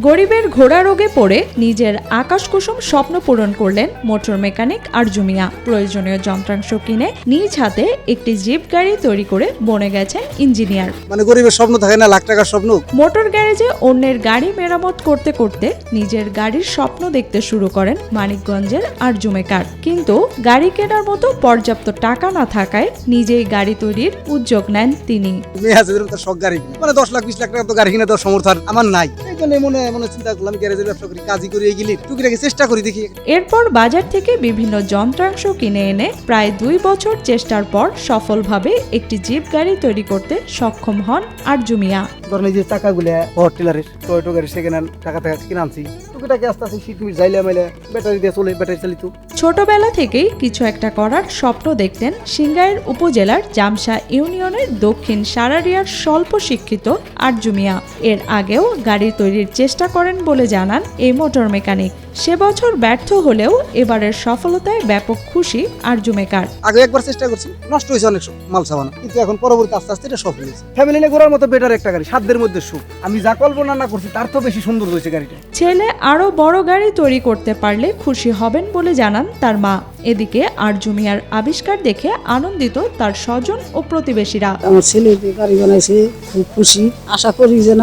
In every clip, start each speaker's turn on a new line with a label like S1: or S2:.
S1: গরিবের ঘোড়া রোগে পড়ে নিজের আকাশকুসুম স্বপ্ন পূরণ করলেন মোটর মেকানিক আরজু মিয়া। প্রয়োজনীয় যন্ত্রাংশ কিনে নিজ হাতে একটি জিপ গাড়ি তৈরি করে বনে গেছেন ইঞ্জিনিয়ার।
S2: মানে গরিবের স্বপ্ন থাকে না, লাখ টাকার স্বপ্ন।
S1: মোটর গ্যারেজে অন্যের গাড়ি মেরামত করতে করতে নিজের গাড়ির স্বপ্ন দেখতে শুরু করেন মানিকগঞ্জের আরজু মেকার। কিন্তু গাড়ি কেনার মতো পর্যাপ্ত টাকা না থাকায় নিজেই গাড়ি তৈরির উদ্যোগ নেন তিনি।
S2: মেয়ে আছে তার শখ গাড়ি কিনে, মানে 10 লাখ 20 লাখ টাকা তো গাড়ি কিনে দেওয়ার সমর্থ আমার নাই। এই জন্য মনে চিন্তা করলাম গ্যারেজের ব্যবসা করি, কাজই করি, এগিয়ে টুকিটাকি চেষ্টা করি দেখি।
S1: এরপর বাজার থেকে বিভিন্ন যন্ত্রাংশ কিনে এনে প্রায় 2 বছর চেষ্টার পর সফলভাবে একটি জিপ গাড়ি তৈরি করতে সক্ষম হন আরজু মিয়া।
S2: ধরেন এই যে চাকাগুলো পাওয়ার টিলারের টয়োটা গাড়ি সেকেন্ড হ্যান্ড টাকা কিনে আনছি, টুকিটাকি আস্তে আস্তে শীত মিট যাইলে মাইলে ব্যাটারি দিয়ে চলে, ব্যাটারি চালিত।
S1: ছোটবেলা থেকেই কিছু একটা করার স্বপ্ন দেখতেন সিংগাইর উপজেলার জামসা ইউনিয়নের দক্ষিণ সারারিয়ার স্বল্প শিক্ষিত আরজু মিয়া। এর আগেও গাড়ি তৈরির চেষ্টা করেন বলে জানান এই মোটর মেকানিক। সে বছর ব্যর্থ হলেও এবারের সফলতায় ব্যাপক খুশি আরজু মেকার।
S2: আগে একবার চেষ্টা করছি, নষ্ট হয়েছে অনেক মাল সাবানা, কিন্তু এখন পরবর্তী আস্তে আস্তে এটা সফল হয়েছে। ফ্যামিলি নিয়ে ঘোরার মতো বেটার একটা গাড়ি, সাধ্যের মধ্যে সুখ। আমি যা কল্পনা না করছি তার তো বেশি সুন্দর হয়েছে গাড়িটা।
S1: ছেলে আরো বড় গাড়ি তৈরি করতে পারলে খুশি হবেন বলে জানান তার মা। এদিকে আরজু মিয়ার আবিষ্কার দেখে আনন্দিত তার স্বজন ও প্রতিবেশীরা।
S3: আমার ছেলে গাড়ি বানাইছে, খুব খুশি। আশা করি যেন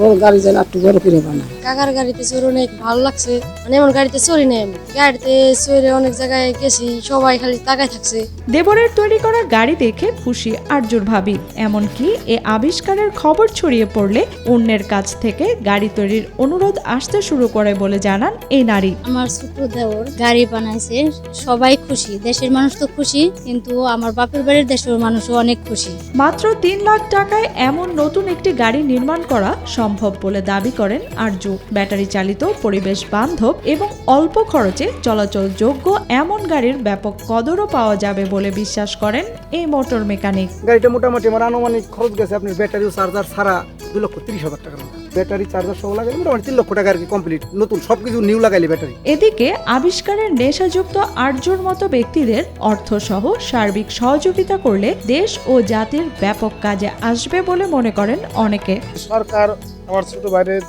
S3: বড় গাড়ি যেন একটু বড় করে বানায়।
S4: কাকার গাড়িতে চড়ে অনেক ভালো লাগছে, মানে এমন গাড়িতে চড়ি নেই আমি। গাড়িতে চড়ে অনেক জায়গায় গেছি, সবাই খালি তাকায় থাকছে।
S1: দেবরের তৈরি করা গাড়ি দেখে খুশি আরজুর ভাবি। এমনকি এ আবিষ্কারের খবর ছড়িয়ে পড়লে অন্যের কাছ থেকে গাড়ি তৈরির অনুরোধ আসতে শুরু করে বলে জানান এই নারী।
S5: আমার ছোট দেওর গাড়ি বানাইছে, সবাই খুশি, দেশের মানুষ তো খুশি, কিন্তু আমার বাপের বাড়ির দেশের মানুষও অনেক খুশি।
S1: মাত্র 3 লাখ টাকায় এমন নতুন একটি গাড়ি নির্মাণ করা সম্ভব বলে দাবি করেন আরজু। ব্যাটারি চালিত, পরিবেশ বান্ধব এবং অল্প খরচে চলাচলযোগ্য এমন গাড়ির ব্যাপক কদরও পাওয়া যাবে বলে বিশ্বাস করেন এই মোটর মেকানিক।
S2: গাড়িটা মোটামুটি আমার আনুমানিক খরচ গেছে আপনার ব্যাটারি ও চার্জার ছাড়া 2,30,000 টাকার মতো। ব্যাটারি চার্জার সহ লাগাইলে মোটামুটি 3 লক্ষ টাকা আর কি কমপ্লিট, নতুন সবকিছু নিউ লাগাইলে ব্যাটারি।
S1: এদিকে আবিষ্কারের নেশাযুক্ত আরজুর মতো ব্যক্তিদের অর্থসহ সার্বিক সহযোগিতা করলে দেশ ও জাতির ব্যাপক কাজে আসবে বলে মনে করেন অনেকে।
S6: সরকার আমার ছোট ভাইদের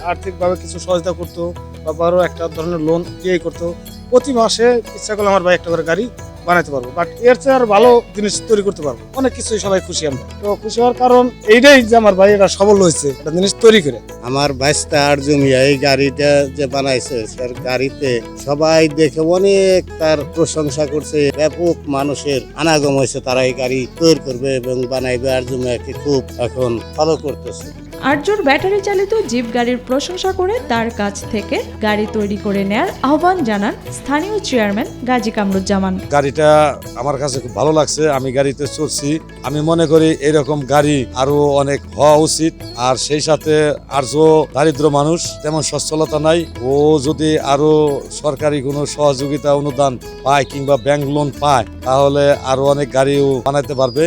S6: আর্থিকভাবে কিছু সহায়তা করতো বা বড় একটা ধরনের লোন দিয়ে করতো। প্রতি মাসে ইচ্ছা করলে আমার ভাই একটা করে গাড়ি বানাতে পারবো, বাট এর চেয়ে আর ভালো জিনিস তৈরি করতে পারবো। অনেক কিছুই সবাই খুশি। আমরা তো খুশি হওয়ার কারণ এইটাই যে আমার ভাই এটা সফল হয়েছে একটা জিনিস তৈরি করে।
S7: আমার বাইশটা আরজু মিয়া এই গাড়িটা যে বানাইছে, স্যার গাড়িতে সবাই দেখে অনেক তার প্রশংসা করছে। ব্যাপক মানুষের আনাগম হয়েছে, তারা এই গাড়ি তৈরি করবে এবং বানাইবে। আরজু মিয়াকে খুব এখন ফলো করতেছে।
S1: আরজুর ব্যাটারি চালিত জিপ গাড়ির প্রশংসা করে তার কাছ থেকে গাড়ি তৈরি করে নেয়ার আহ্বান জানান স্থানীয় চেয়ারম্যান গাজী কামরুজ্জামান।
S8: গাড়িটা আমার কাছে খুব ভালো লাগছে, আমি গাড়িতে চড়ছি। আমি মনে করি এরকম গাড়ি আরো অনেক হওয়া উচিত। আর সেই সাথে আরজু দারিদ্র মানুষ, তেমন সচ্ছলতা নাই। ও যদি আরো সরকারি কোনো সহযোগিতা অনুদান পায় কিংবা ব্যাংক লোন পায়, তাহলে আরো অনেক গাড়িও বানাইতে পারবে।